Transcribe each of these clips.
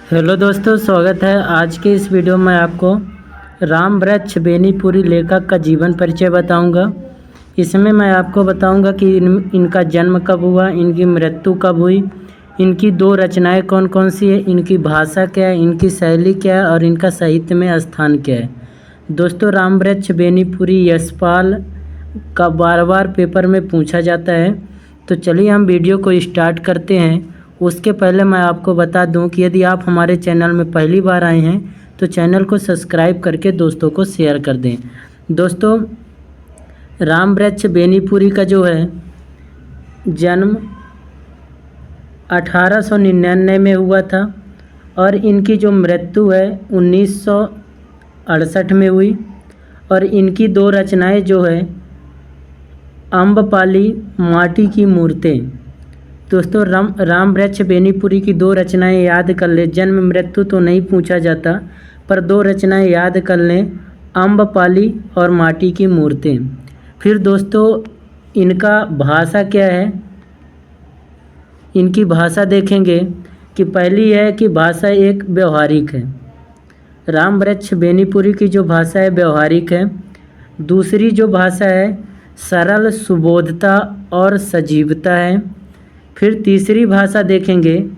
Hello दोस्तों, स्वागत है। आज के इस वीडियो में आपको राम वृक्ष बेनीपुरी लेखक का जीवन परिचय बताऊंगा। इसमें मैं आपको बताऊंगा कि इनका जन्म कब हुआ, इनकी मृत्यु कब हुई, इनकी दो रचनाएं कौन कौन सी है, इनकी भाषा क्या है, इनकी शैली क्या है और इनका साहित्य में स्थान क्या है। दोस्तों, राम वृक्ष बेनीपुरी यशपाल का बार बार पेपर में पूछा जाता है। तो चलिए हम वीडियो को स्टार्ट करते हैं। उसके पहले मैं आपको बता दूं कि यदि आप हमारे चैनल में पहली बार आए हैं तो चैनल को सब्सक्राइब करके दोस्तों को शेयर कर दें। दोस्तों, राम वृक्ष बेनीपुरी का जो है जन्म 1899 में हुआ था और इनकी जो मृत्यु है 1968 में हुई। और इनकी दो रचनाएं जो है अम्बपाली, माटी की मूर्तें। दोस्तों, राम वृक्ष बेनीपुरी की दो रचनाएं याद कर लें। जन्म मृत्यु तो नहीं पूछा जाता, पर दो रचनाएं याद कर लें, अम्बपाली और माटी की मूर्तें। फिर दोस्तों, इनका भाषा क्या है, इनकी भाषा देखेंगे कि पहली है कि भाषा एक व्यवहारिक है। राम वृक्ष बेनीपुरी की जो भाषा है व्यवहारिक है। दूसरी जो भाषा है सरल, सुबोधता और सजीवता है। फिर तीसरी भाषा देखेंगे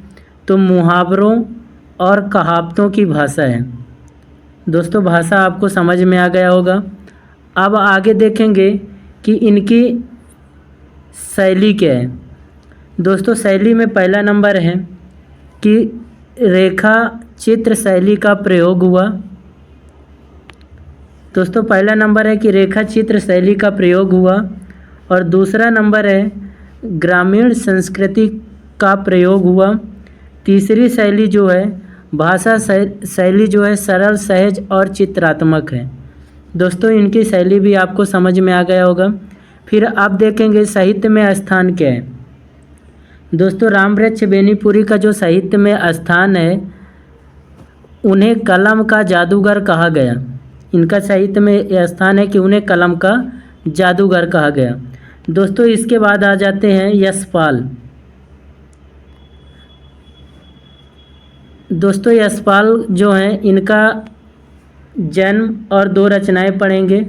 तो मुहावरों और कहावतों की भाषा है। दोस्तों, भाषा आपको समझ में आ गया होगा। अब आगे देखेंगे कि इनकी शैली क्या है। दोस्तों, शैली में पहला नंबर है कि रेखा चित्र शैली का प्रयोग हुआ। दोस्तों, पहला नंबर है कि रेखा चित्र शैली का प्रयोग हुआ। और दूसरा नंबर है ग्रामीण संस्कृति का प्रयोग हुआ। तीसरी शैली जो है भाषा शैली जो है सरल, सहज और चित्रात्मक है। दोस्तों, इनकी शैली भी आपको समझ में आ गया होगा। फिर आप देखेंगे साहित्य में स्थान क्या है। दोस्तों, राम वृक्ष बेनीपुरी का जो साहित्य में स्थान है उन्हें कलम का जादूगर कहा गया। इनका साहित्य में यह स्थान है कि उन्हें कलम का जादूगर कहा गया। दोस्तों, इसके बाद आ जाते हैं यशपाल। दोस्तों, यशपाल जो हैं इनका जन्म और दो रचनाएं पढ़ेंगे।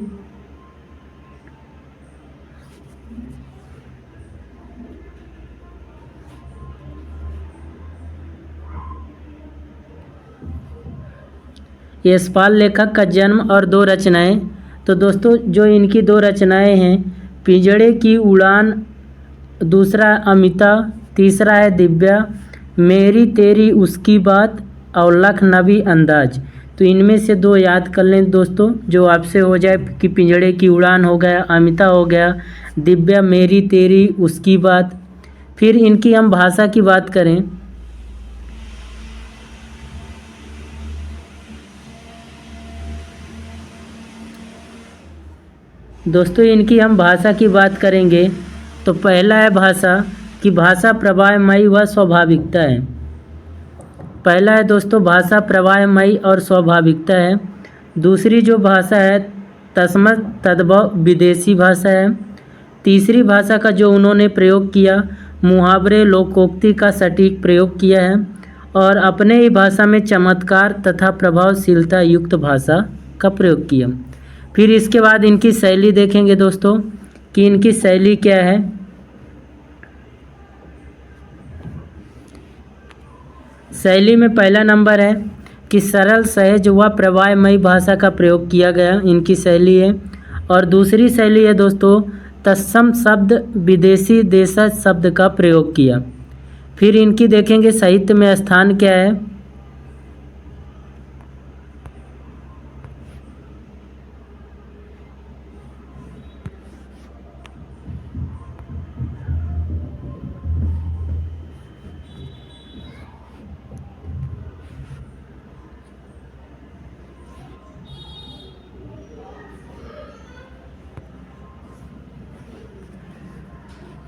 यशपाल लेखक का जन्म और दो रचनाएं। तो दोस्तों, जो इनकी दो रचनाएं हैं पिंजड़े की उड़ान, दूसरा अमिता, तीसरा है दिव्या, मेरी तेरी उसकी बात और लखनवी अंदाज। तो इनमें से दो याद कर लें दोस्तों, जो आपसे हो जाए कि पिंजड़े की उड़ान हो गया, अमिता हो गया, दिव्या मेरी तेरी उसकी बात। फिर इनकी हम भाषा की बात करें दोस्तों, इनकी हम भाषा की बात करेंगे तो पहला है भाषा कि भाषा प्रवाहमयी व स्वाभाविकता है। पहला है दोस्तों भाषा प्रवाहमयी और स्वाभाविकता है। दूसरी जो भाषा है तस्मत् तद्भव विदेशी भाषा है। तीसरी भाषा का जो उन्होंने प्रयोग किया मुहावरे लोकोक्ति का सटीक प्रयोग किया है और अपने ही भाषा में चमत्कार तथा प्रभावशीलता युक्त भाषा का प्रयोग किया। फिर इसके बाद इनकी शैली देखेंगे दोस्तों कि इनकी शैली क्या है। शैली में पहला नंबर है कि सरल, सहज व प्रवाहमयी भाषा का प्रयोग किया गया, इनकी शैली है। और दूसरी शैली है दोस्तों तत्सम शब्द, विदेशी, देशज शब्द का प्रयोग किया। फिर इनकी देखेंगे साहित्य में स्थान क्या है।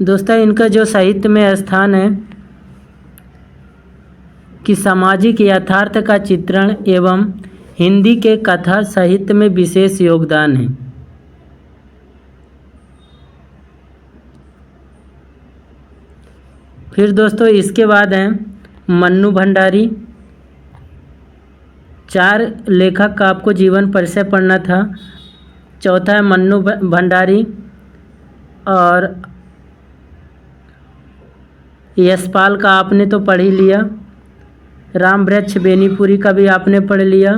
दोस्तों, इनका जो साहित्य में स्थान है कि सामाजिक यथार्थ का चित्रण एवं हिंदी के कथा साहित्य में विशेष योगदान है। फिर दोस्तों इसके बाद हैं मन्नू भंडारी। 4 लेखक का आपको जीवन परिचय पढ़ना था। चौथा है मन्नू भंडारी और यशपाल का आपने तो पढ़ ही लिया, राम वृक्ष बेनीपुरी का भी आपने पढ़ लिया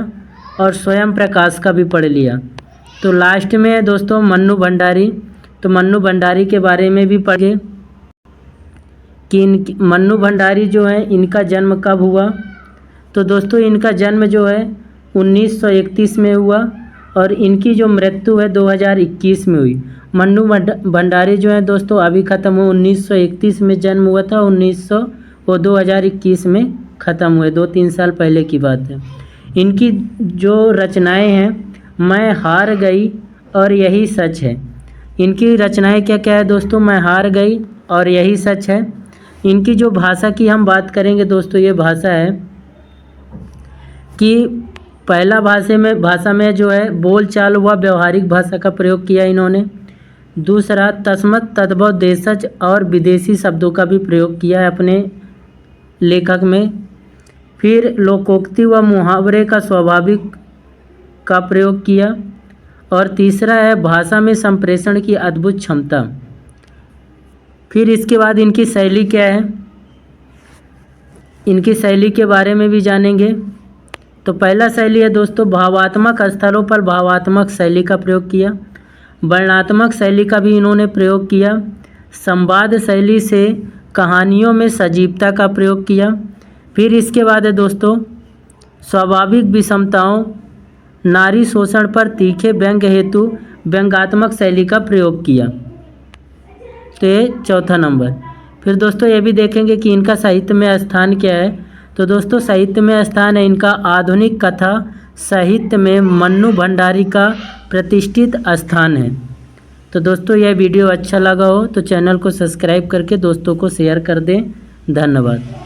और स्वयं प्रकाश का भी पढ़ लिया। तो लास्ट में है दोस्तों मन्नू भंडारी। तो मन्नू भंडारी के बारे में भी पढ़े कि मन्नू भंडारी जो है इनका जन्म कब हुआ। तो दोस्तों इनका जन्म जो है 1931 में हुआ और इनकी जो मृत्यु है 2021 में हुई। मन्नू भंडारी जो है दोस्तों अभी ख़त्म हुआ, 1931 में जन्म हुआ था, 2021 में ख़त्म हुए, 2-3 साल पहले की बात है। इनकी जो रचनाएं हैं, मैं हार गई और यही सच है। इनकी रचनाएं क्या क्या है दोस्तों, मैं हार गई और यही सच है। इनकी जो भाषा की हम बात करेंगे दोस्तों, ये भाषा है कि पहला भाषा में जो है बोल चाल व व्यवहारिक भाषा का प्रयोग किया इन्होंने। दूसरा तस्मत तद्भव देशज और विदेशी शब्दों का भी प्रयोग किया है अपने लेखक में। फिर लोकोक्ति व मुहावरे का स्वाभाविक का प्रयोग किया। और तीसरा है भाषा में संप्रेषण की अद्भुत क्षमता। फिर इसके बाद इनकी शैली क्या है, इनकी शैली के बारे में भी जानेंगे। तो पहला शैली है दोस्तों भावात्मक स्थलों पर भावात्मक शैली का प्रयोग किया। वर्णनात्मक शैली का भी इन्होंने प्रयोग किया। संवाद शैली से कहानियों में सजीवता का प्रयोग किया। फिर इसके बाद है दोस्तों स्वाभाविक विषमताओं, नारी शोषण पर तीखे व्यंग्य हेतु व्यंग्यात्मक शैली का प्रयोग किया। तो ये चौथा नंबर। फिर दोस्तों ये भी देखेंगे कि इनका साहित्य में स्थान क्या है। तो दोस्तों साहित्य में स्थान है इनका आधुनिक कथा साहित्य में मन्नू भंडारी का प्रतिष्ठित स्थान है। तो दोस्तों यह वीडियो अच्छा लगा हो तो चैनल को सब्सक्राइब करके दोस्तों को शेयर कर दें। धन्यवाद।